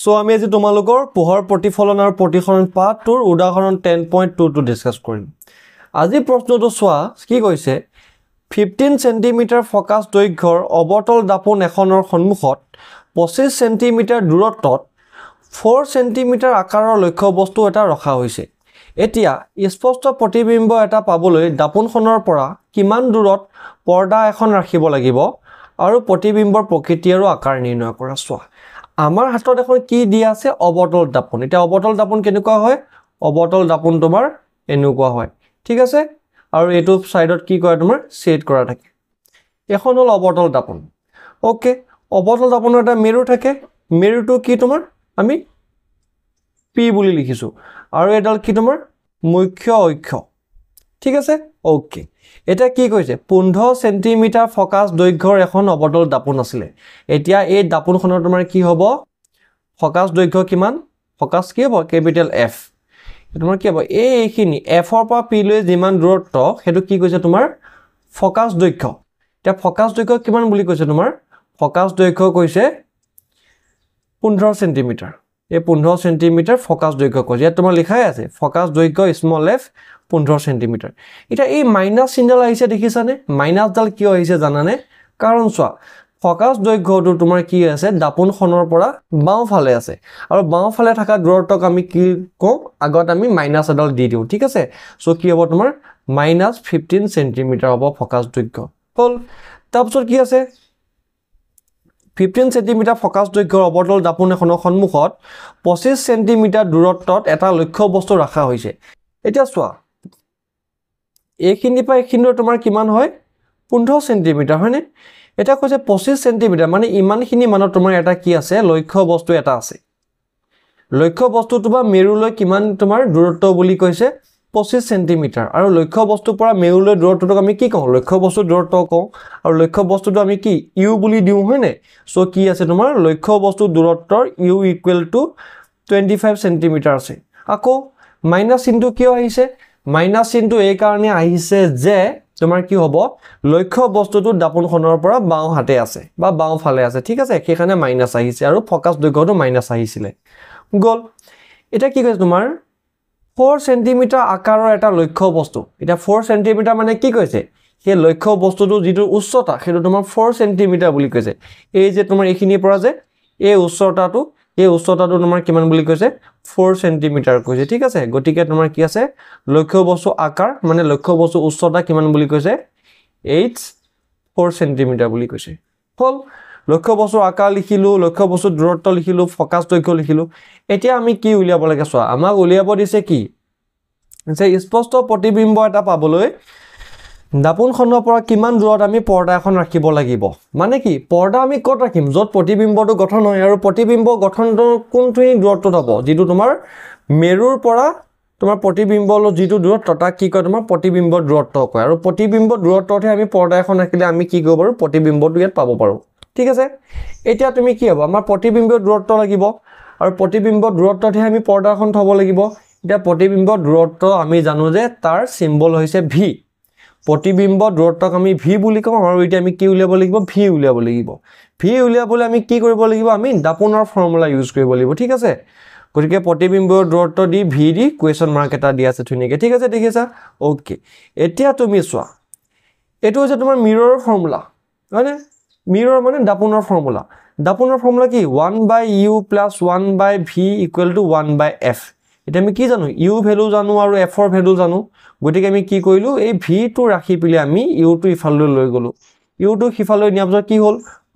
so আমি আজি তোমালোকৰ পোহৰ প্ৰতিফলন আৰু প্ৰতিসৰণ পাঠটোৰ উদাহৰণ 10.2 ডিসকাস কৰিম আজি প্ৰশ্নটো চোৱা কি কৈছে 15 সেন্টিমিটাৰ ফোকাস দৈৰ্ঘ্যৰ অবতল দাপোন এখনৰ সন্মুখত 25 সেন্টিমিটাৰ দূৰত্বত 4 সেন্টিমিটাৰ আকাৰৰ লক্ষ্য বস্তু এটা ৰখা হৈছে এতিয়া স্পষ্ট প্ৰতিবিম্ব এটা পাবলৈ দাপোনখনৰ পৰা কিমান দূৰত পৰ্দা এখন ৰাখিব লাগিব আৰু প্ৰতিবিম্বৰ প্ৰকৃতি আৰু আকাৰ নিৰ্ণয় কৰা চোৱা আমাৰ হাতত এখন কি দিয়া আছে অবতল দাপোন এটা অবতল দাপোন কেনেকুৱা হয় অবতল দাপোন তোমাৰ এনেকুৱা হয় ঠিক আছে আৰু এটো সাইডত কি কয় তোমাৰ সেট কৰা থাকে এখন হল অবতল দাপোন ওকে অবতল দাপোনৰ এটা মেৰু থাকে মেৰুটো কি তোমাৰ আমি পি বুলি লিখিছো আৰু এডাল কি তোমাৰ মুখ্য অক্ষ ঠিক আছে ওকে এটা কি কৈছে 15 সেন্টিমিটাৰ ফোকাস দৈৰ্ঘ্যৰ এখন অবতল দাপোন আছিল এতিয়া এই দাপোনখনৰ তোমাৰ কি হ'ব ফোকাস দৈৰ্ঘ্য কিমান ফোকাস কি হ'ব ক্যাপিটেল এফ তোমাৰ কি হ'ব এইখিনি এফ ৰ পৰা পি লৈ যিমান দূৰত্ব হেতু কি কৈছে তোমাৰ ফোকাস দৈৰ্ঘ্য এটা ফোকাস দৈৰ্ঘ্য কিমান বুলি কৈছে তোমাৰ ফোকাস দৈৰ্ঘ্য কৈছে 15 সেন্টিমিটাৰ এই 15 সেন্টিমিটাৰ ফোকাস দৈৰ্ঘ্য কৈছে ইয়াত তোমাৰ লিখাই আছে ফোকাস দৈৰ্ঘ্য স্মল এফ 15 সেন্টিমিটাৰ এটা এই মাইনাস চিহ্ন আহিছে দেখিছানে মাইনাস ডাল কিয় আহিছে জানানে কাৰণ চোৱা ফোকাস দৈৰ্ঘ্যটো তোমাৰ কি আছে দাপোনখনৰ পৰা বাওঁফালে আছে আৰু বাওঁফালে থকা দূৰত্বক আমি কি কওঁ আগত আমি মাইনাস এডাল দি দিও ঠিক আছে সো কি হ'ব তোমাৰ -15 সেন্টিমিটাৰ হ'ব ফোকাস দৈৰ্ঘ্য হল তাৰপিছত কি আছে 15 সেন্টিমিটাৰ ফোকাস দৈৰ্ঘ্যৰ অবতল দাপোন এখনৰ সন্মুখত 25 সেন্টিমিটাৰ দূৰত্বত এটা লক্ষ্য বস্তু ৰাখা হৈছে এতিয়া চোৱা এইখিনি পা এইখিনি তোমাৰ কিমান হয় 15 সেন্টিমিটাৰ হয়নে এটা কৈছে 25 সেন্টিমিটাৰ মানে ইমানখিনি মানত তোমাৰ এটা কি আছে লক্ষ্য বস্তু এটা আছে লক্ষ্য বস্তুটো বা মেৰুলৈ কিমান তোমাৰ দূৰত্ব বুলি কৈছে 25 সেন্টিমিটাৰ আৰু লক্ষ্য বস্তু পৰা মেৰুলৈ দূৰত্বটো আমি কি কওঁ লক্ষ্য বস্তু দূৰত্ব কওঁ আৰু লক্ষ্য বস্তুটো আমি কি ইউ বুলি দিও হয়নে সো কি আছে তোমাৰ লক্ষ্য বস্তু দূৰত্বৰ ইউ ইকুৱেল টু 25 সেন্টিমিটাৰ আছে আকৌ মাইনাস চিহ্নটো কিয় আহিছে মাইনাস চিহ্নটো এই কাৰণে আহিছে যে তোমাৰ কি হ'ব লক্ষ্য বস্তুটো দাপোনখনৰ পৰা বাওঁ হাতে আছে বা বাওঁ ফালে আছে ঠিক আছে সেইখানে মাইনাস আহিছে আৰু ফোকাস দৈৰ্ঘ্যটো মাইনাস আহিছিলে গল এটা কি কৈছে তোমাৰ 4 সেন্টিমিটাৰ আকাৰৰ এটা লক্ষ্য বস্তু এটা 4 সেন্টিমিটাৰ মানে কি কৈছে সেই লক্ষ্য বস্তুটো যিটো উচ্চতা সেইটো তোমাৰ 4 সেন্টিমিটাৰ বুলি কৈছে এই যে তোমাৰ এইখিনিৰ পৰা যে এই উচ্চতাটো তোমাৰ কিমান বুলি কৈছে 4 সেন্টিমিটাৰ কৈছে ঠিক আছে গতিকে তোমাৰ কি আছে লক্ষ্য বস্তু আকাৰ মানে লক্ষ্য বস্তু উচ্চতা কিমান বুলি কৈছে 4 সেন্টিমিটাৰ বুলি কৈছে হল লক্ষ্য বস্তু আকাৰ লিখিলো লক্ষ্য বস্তু দূৰত্ব লিখিলো ফোকাস দৈৰ্ঘ্য লিখিলো এতিয়া আমি কি উলিয়াব লাগে চোৱা আমাক উলিয়াব দিছে কি যে স্পষ্ট প্ৰতিবিম্ব এটা পাবলৈ দাপোনখনৰ পৰা কিমান দূৰত আমি পৰ্দা এখন ৰাখিব লাগিব মানে কি পৰ্দা আমি ক'ত ৰাখিম যত প্ৰতিবিম্বটো গঠন হয় আৰু প্ৰতিবিম্ব গঠনটো কোনটোই দূৰত্বত হ'ব যেটো তোমাৰ মেৰুৰ পৰা তোমাৰ প্ৰতিবিম্বলৈ যেটো দূৰত্ব তাক কি কয় তোমাৰ প্ৰতিবিম্বৰ দূৰত্ব কয় আৰু প্ৰতিবিম্বৰ দূৰত্বতে আমি পৰ্দা এখন ৰাখিলে আমি কি কৰিব পাৰো প্ৰতিবিম্বটো ইয়াত পাব পাৰো ঠিক আছে এতিয়া তুমি কি হ'ব আমাৰ প্ৰতিবিম্বৰ দূৰত্ব লাগিব আৰু প্ৰতিবিম্বৰ দূৰত্বতে আমি পৰ্দাখন থব লাগিব এতিয়া প্ৰতিবিম্বৰ দূৰত্ব আমি জানো যে তাৰ সিম্বল হৈছে ভি প্ৰতিবিম্ব দূৰত্বক আমি ভি বুলি কওঁ আৰু এতিয়া আমি কি উলিয়াব লাগিব ভি উলিয়াব লাগিব ভি উলিয়াবলৈ আমি কি কৰিব লাগিব আমি দাপোনৰ ফৰ্মুলা ইউজ কৰিব লাগিব ঠিক আছে গতিকে প্ৰতিবিম্বৰ দূৰত্ব দি ভি দি কোৱেশ্চন মাৰ্ক এটা দি আছে ধুনীয়াকৈ ঠিক আছে দেখিছা ওকে এতিয়া তুমি চোৱা এটো হৈছে তোমাৰ মিৰৰৰ ফৰ্মুলা মানে মিৰৰ মানে দাপোনৰ ফৰ্মুলা কি 1/u + 1/v = 1/f এটা আমি কি জানো u ভ্যালু জানো আৰু f ৰ ভ্যালু জানো গতিকে আমি কি কৰিলো এই v টো ৰাখি পিলে আমি u টো ইফাললৈ লৈ গলো u টো সিফাললৈ নিয়াৰ পিছত কি হ'ল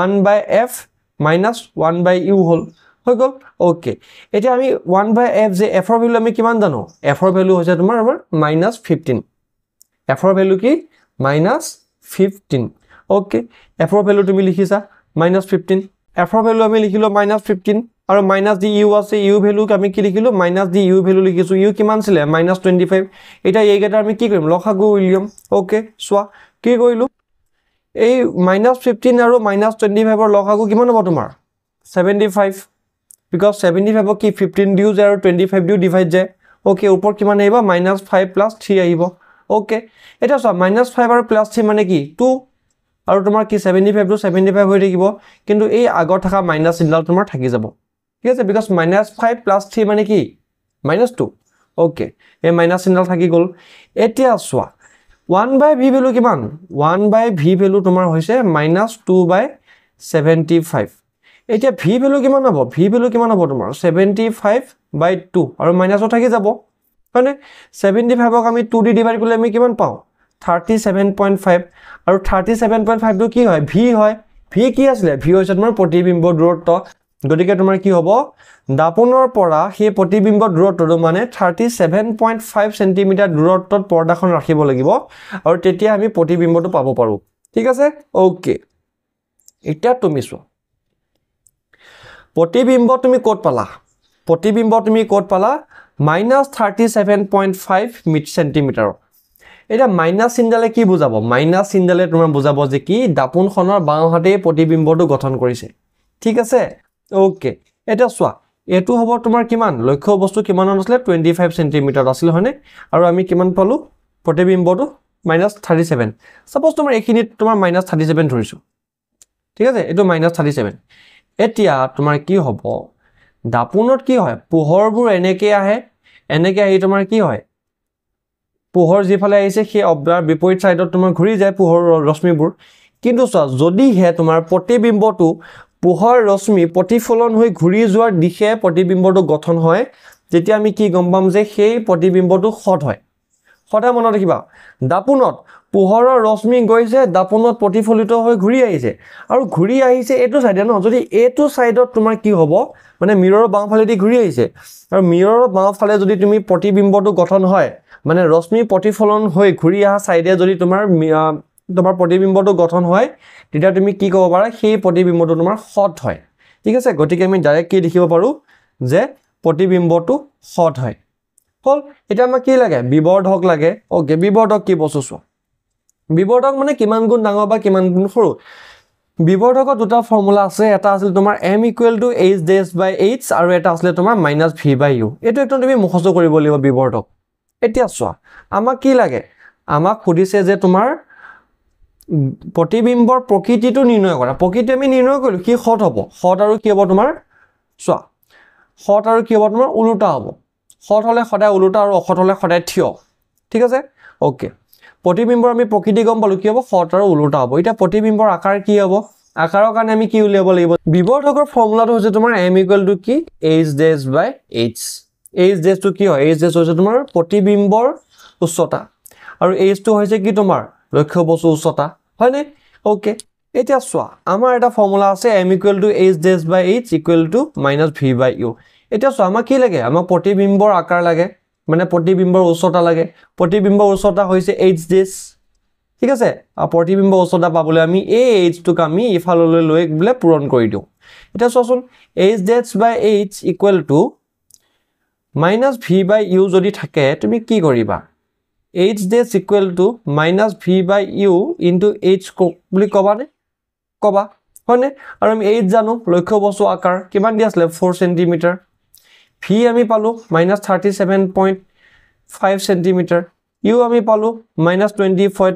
1/f - 1/u হ'ল হৈ গল ওকে এতিয়া আমি 1/f যে f ৰ ভ্যালু আমি কিমান জানো f ৰ ভ্যালু হৈছে তোমাৰ আমাৰ -15 f ৰ ভ্যালু কি -15 ওকে f ৰ ভ্যালু তুমি লিখিছা -15 f ৰ ভ্যালু আমি লিখিলো -15 আৰু মাইনাস দি u আছে u ভ্যালু আমি কি লিখিলো মাইনাস দি u ভ্যালু লিখিছো u কিমান ছিল -25 এটা এইকেটা আমি কি কৰিম লসাগু উলিয়াম ওকে সোৱা কি কৰিলো এই -15 আৰু -25 ৰ লসাগু কিমান হ'ব তোমাৰ 75 because 75 কি 15 দিউ যায় আৰু 25 দিউ ডিভাইড যায় ওকে ওপৰ কিমান আহিব -5 + 3 আহিব ওকে এটা সোৱা -5 আৰু +3 মানে কি 2 আৰু তোমাৰ কি 75 টো 75 হৈ থাকিব কিন্তু এই আগৰ থকা মাইনাস চিহ্নডাল তোমাৰ থাকি যাব ঠিক আছে বিকজ -5 + 3 মানে কি -2 ওকে এই মাইনাস চিহ্ন থাকি গ'ল এতিয়া চোৱা 1/v ভ্যালু কিমান 1/v ভ্যালু তোমাৰ হৈছে -2/75 এতিয়া v ভ্যালু কিমান হ'ব v ভ্যালু কিমান হ'ব তোমাৰ 75/2 আৰু মাইনাসও থাকি যাব মানে 75ক আমি 2 দি ডিভাইড কৰিলে আমি কিমান পাও 37.5 আৰু 37.5 টো কি হয় v হয় v কি আছিল v হৈছে তোমাৰ প্ৰতিবিম্ব দূৰত্ব গতিকে তোমাৰ কি হ'ব দাপনৰ পৰা সেই প্ৰতিবিম্ব দূৰত্বটো মানে 37.5 cm দূৰত্বত পৰ্দাখন ৰাখিব লাগিব আৰু তেতিয়া আমি প্ৰতিবিম্বটো পাব পাৰো ঠিক আছে ওকে এতিয়া তুমি চোৱা প্ৰতিবিম্ব তুমি ক'ত পালা -37.5 cm এটা মাইনাস চিহ্নলে কি বুজাব মাইনাস চিহ্নলে তোমাৰ বুজাব যে কি দাপনখনৰ বাওঁহাতে প্ৰতিবিম্বটো গঠন কৰিছে ঠিক আছে ওকে এটা চোৱা এটো হ'ব তোমাৰ কিমান লক্ষ্য বস্তু কিমান আছিল 25 cm আছিল হয়নে আৰু আমি কিমান পালো প্ৰতিবিম্বটো -37 সাপোজ তোমাৰ এখিনিত তোমাৰ -37 ধৰিছো ঠিক আছে এটো -37 এতিয়া তোমাৰ কি হ'ব দাপনত কি হয় পোহৰবোৰ এনেকে আহি তোমাৰ কি হয় পোহৰ যিফালে আহিছে সেই অব্দাৰ বিপৰীত সাইডত তোমাৰ ঘূৰি যায় পোহৰ ৰশ্মিবোৰ কিন্তু চোৱা যদি হে তোমাৰ প্ৰতিবিম্বটো পোহৰ ৰশ্মি প্ৰতিফলন হৈ ঘূৰি যোৱাৰ দিশে প্ৰতিবিম্বটো গঠন হয় যেতিয়া আমি কি গম পাম যে সেই প্ৰতিবিম্বটো সৎ হয় সদায় মনত ৰাখিবা দাপনত পোহৰৰ ৰশ্মি গৈছে দাপনত প্ৰতিফলিত হৈ ঘূৰি আহিছে আৰু ঘূৰি আহিছে এটো সাইডে ন যদি এটো সাইডত তোমাৰ কি হ'ব মানে মিৰৰৰ বাওঁফালে দি ঘূৰি আহিছে আৰু মিৰৰৰ বাওঁফালে যদি তুমি প্ৰতিবিম্বটো গঠন হয় মানে ৰশ্মি প্ৰতিফলন হৈ ঘূৰি আহা সাইডে যদি তোমাৰ প্ৰতিবিম্বটো গঠন হয় তেতিয়া তুমি কি ক'ব পাৰা সেই প্ৰতিবিম্বটো তোমাৰ সৎ হয় ঠিক আছে গতিকে আমি ডাইৰেক্ট কি দেখিব পাৰো যে প্ৰতিবিম্বটো সৎ হয় হল এটা আমাক কি লাগে বিবৰ্ধক লাগে ওকে বিবৰ্ধক কি বস্তু চোৱা বিবৰ্ধক মানে কিমান গুণ ডাঙৰ বা কিমান গুণ সৰু বিবৰ্ধকৰ দুটা ফৰ্মুলা আছে এটা আছিল তোমাৰ m = h/h আৰু এটা আছিল তোমাৰ -v/u এটো একদম তুমি মুখস্থ কৰিব লাগিব বিবৰ্ধক এতিয়া চোৱা আমাক কি লাগে আমাক খুদিছে যে তোমাৰ প্ৰতিবিম্বৰ প্ৰকৃতিটো নিৰ্ণয় কৰা প্ৰকৃতি আমি নিৰ্ণয় কৰিলো কি সৎ হ'ব সৎ আৰু কি হ'ব তোমাৰ চোৱা সৎ আৰু কি হ'ব তোমাৰ উলুটা হ'ব সৎ হলে সদায় উলুটা আৰু অসৎ হলে সদায় থিয় ঠিক আছে ওকে প্ৰতিবিম্বৰ আমি প্ৰকৃতি গম পালো কি হ'ব সৎ আৰু উলুটা হ'ব এটা প্ৰতিবিম্বৰ আকাৰ কি হ'ব আকাৰৰ কাৰণে আমি কি উলিয়াব লাগিব বিবৰ্ধকৰ ফৰ্মুলাটো হৈছে তোমাৰ m = কি h/h h টো কি হয় h হৈছে তোমাৰ প্ৰতিবিম্বৰ উচ্চতা আৰু h টো হৈছে কি তোমাৰ লক্ষ্য বস্তু উচ্চতা হয় নে ওকে এতিয়া চোৱা আমাৰ এটা ফৰ্মুলা আছে m = h/h = -v/u এতিয়া চোৱা আমাক কি লাগে আমাক প্ৰতিবিম্বৰ আকাৰ লাগে মানে প্ৰতিবিম্বৰ উচ্চতা লাগে প্ৰতিবিম্বৰ উচ্চতা হৈছে h' ঠিক আছে আৰু প্ৰতিবিম্বৰ উচ্চতা পাবলৈ আমি এই h টোক আমি ইফাললৈ লৈ বলে পূৰণ কৰি দিও এটা চোৱাচোন h/h = -v/u যদি থাকে তুমি কি কৰিবা h' = -v/u * h বুলি কবা হয়নে আৰু আমি h জানো লক্ষ্য বস্তু আকাৰ কিমান দি আছিল 4 cm v আমি পালো -37.5 cm u আমি পালো -24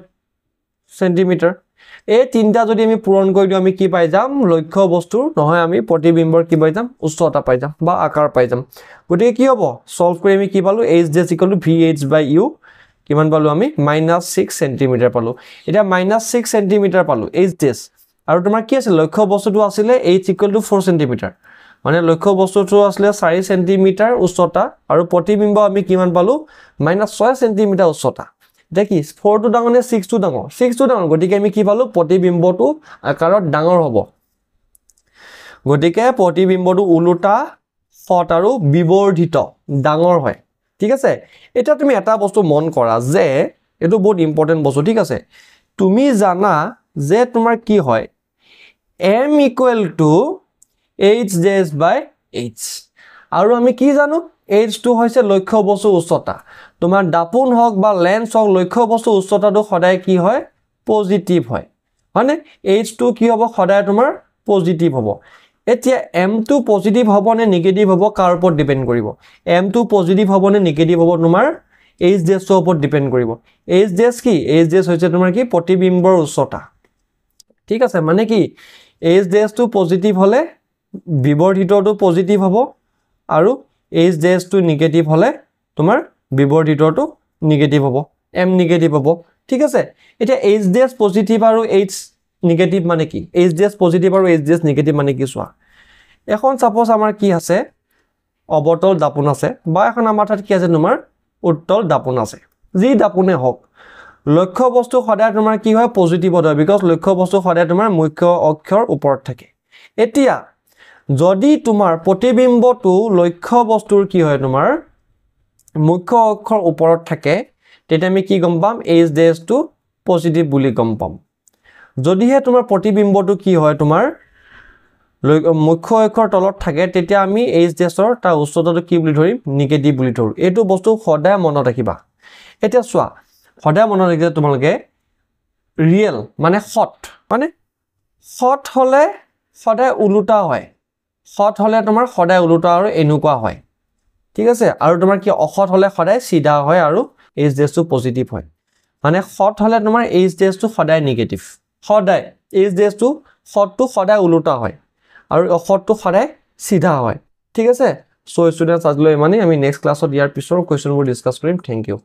cm এই তিনটা যদি আমি পূৰণ কৰি দিও আমি কি পাই যাম লক্ষ্য বস্তু নহয় আমি প্ৰতিবিম্বৰ কি পাই যাম উচ্চতা পাই যাম বা আকাৰ পাই যাম গতিকে কি হ'ব সলভ কৰি আমি কি পালো h' = vh/u কিমান পালো আমি -6 cm পালো এটা -6 cm পালো h' আৰু তোমাৰ কি আছিল লক্ষ্য বস্তুটো আছিল h = 4 cm মানে লক্ষ্য বস্তুটো আছিল 4 cm উচ্চতা আৰু প্ৰতিবিম্ব আমি কিমান পালো -6 cm উচ্চতা দেখি 4 টো ডাঙৰ নে 6 টো ডাঙৰ 6 টো ডাঙৰ গতিকে আমি কি পালো প্ৰতিবিম্বটো আকাৰত ডাঙৰ হ'ব গতিকে প্ৰতিবিম্বটো উলুটা সৎ আৰু বিবৰ্ধিত ডাঙৰ হয় ঠিক আছে এটা তুমি এটা বস্তু মন কৰা যে এটো বহুত ইম্পৰ্টেন্ট বস্তু ঠিক আছে তুমি জানা যে তোমাৰ কি হয় m = h/h আৰু আমি কি জানো h টো হৈছে লক্ষ্য বস্তু উচ্চতা তোমাৰ দাপন হক বা লেন্স হক লক্ষ্য বস্তু উচ্চতাটো সদায় কি হয় পজিটিভ হয় মানে h টো কি হ'ব সদায় তোমাৰ পজিটিভ হ'ব এতিয়া m টো পজিটিভ হ'ব নে নেগেটিভ হ'ব কাৰ ওপৰত ডিপেন্ড কৰিব m টো পজিটিভ হ'ব নে নেগেটিভ হ'ব তোমাৰ h' ৰ ওপৰত ডিপেন্ড কৰিব h' কি h' হৈছে তোমাৰ কি প্ৰতিবিম্বৰ উচ্চতা ঠিক আছে মানে কি h' টো পজিটিভ হলে বিভৰ ভিতৰটো পজিটিভ হ'ব আৰু HJS2 নিগেটিভ হ'লে তোমাৰ বিভৰ ভিতৰটো নিগেটিভ হ'ব M নিগেটিভ হ'ব ঠিক আছে এতিয়া HJS পজিটিভ আৰু H নিগেটিভ মানে কি HJS পজিটিভ আৰু HJS নিগেটিভ মানে কি চোৱা এখন সাপোজ আমাৰ কি আছে অবতল দাপোন আছে বা এখন আমাৰ তাত কি আছে তোমাৰ উত্তল দাপোন আছে যি দাপোনে হওক লক্ষ্য বস্তু সদায় তোমাৰ কি হয় পজিটিভ হয় বিকজ লক্ষ্য বস্তু সদায় তোমাৰ মুখ্য অক্ষৰ ওপৰত থাকে এতিয়া যদি তোমাৰ প্ৰতিবিম্বটো লক্ষ্য বস্তুৰ কি হয় তোমাৰ মুখ্য অক্ষৰ ওপৰত থাকে তেতিয়া আমি কি গম পাম HJS2 পজিটিভ বুলি গম পাম যদিহে তোমাৰ প্ৰতিবিম্বটো কি হয় তোমাৰ মুখ্য অক্ষৰ তলত থাকে তেতিয়া আমি HJSৰ তাৰ উচ্চতাটো কি বুলি ধৰিম নিগেটিভ বুলি ধৰো এটো বস্তু সদায় মনত ৰাখিবা এতিয়া চোৱা সদায় মনত ৰাখিলে তোমালোকে ৰিয়েল মানে সৎ হলে সদায় উলুটা হয় সৎ হলে তোমাৰ সদায় উলুটা আৰু এনেকুৱা হয় ঠিক আছে আৰু তোমাৰ কি অসৎ হলে সদায় সিধা হয় আৰু HJS2 পজিটিভ হয় মানে সৎ হলে তোমাৰ HJS2 সদায় নিগেটিভ সদায় HJS2 সৎটো সদায় উলুটা হয় আৰু অসৎটো সদায় সিধা হয় ঠিক আছে সো ষ্টুডেন্টস আজিলৈ মানে আমি নেক্সট ক্লাছত ইয়াৰ পিছৰ কোৱেশ্চনবোৰ ডিসকাস কৰিম থ্যাংক ইউ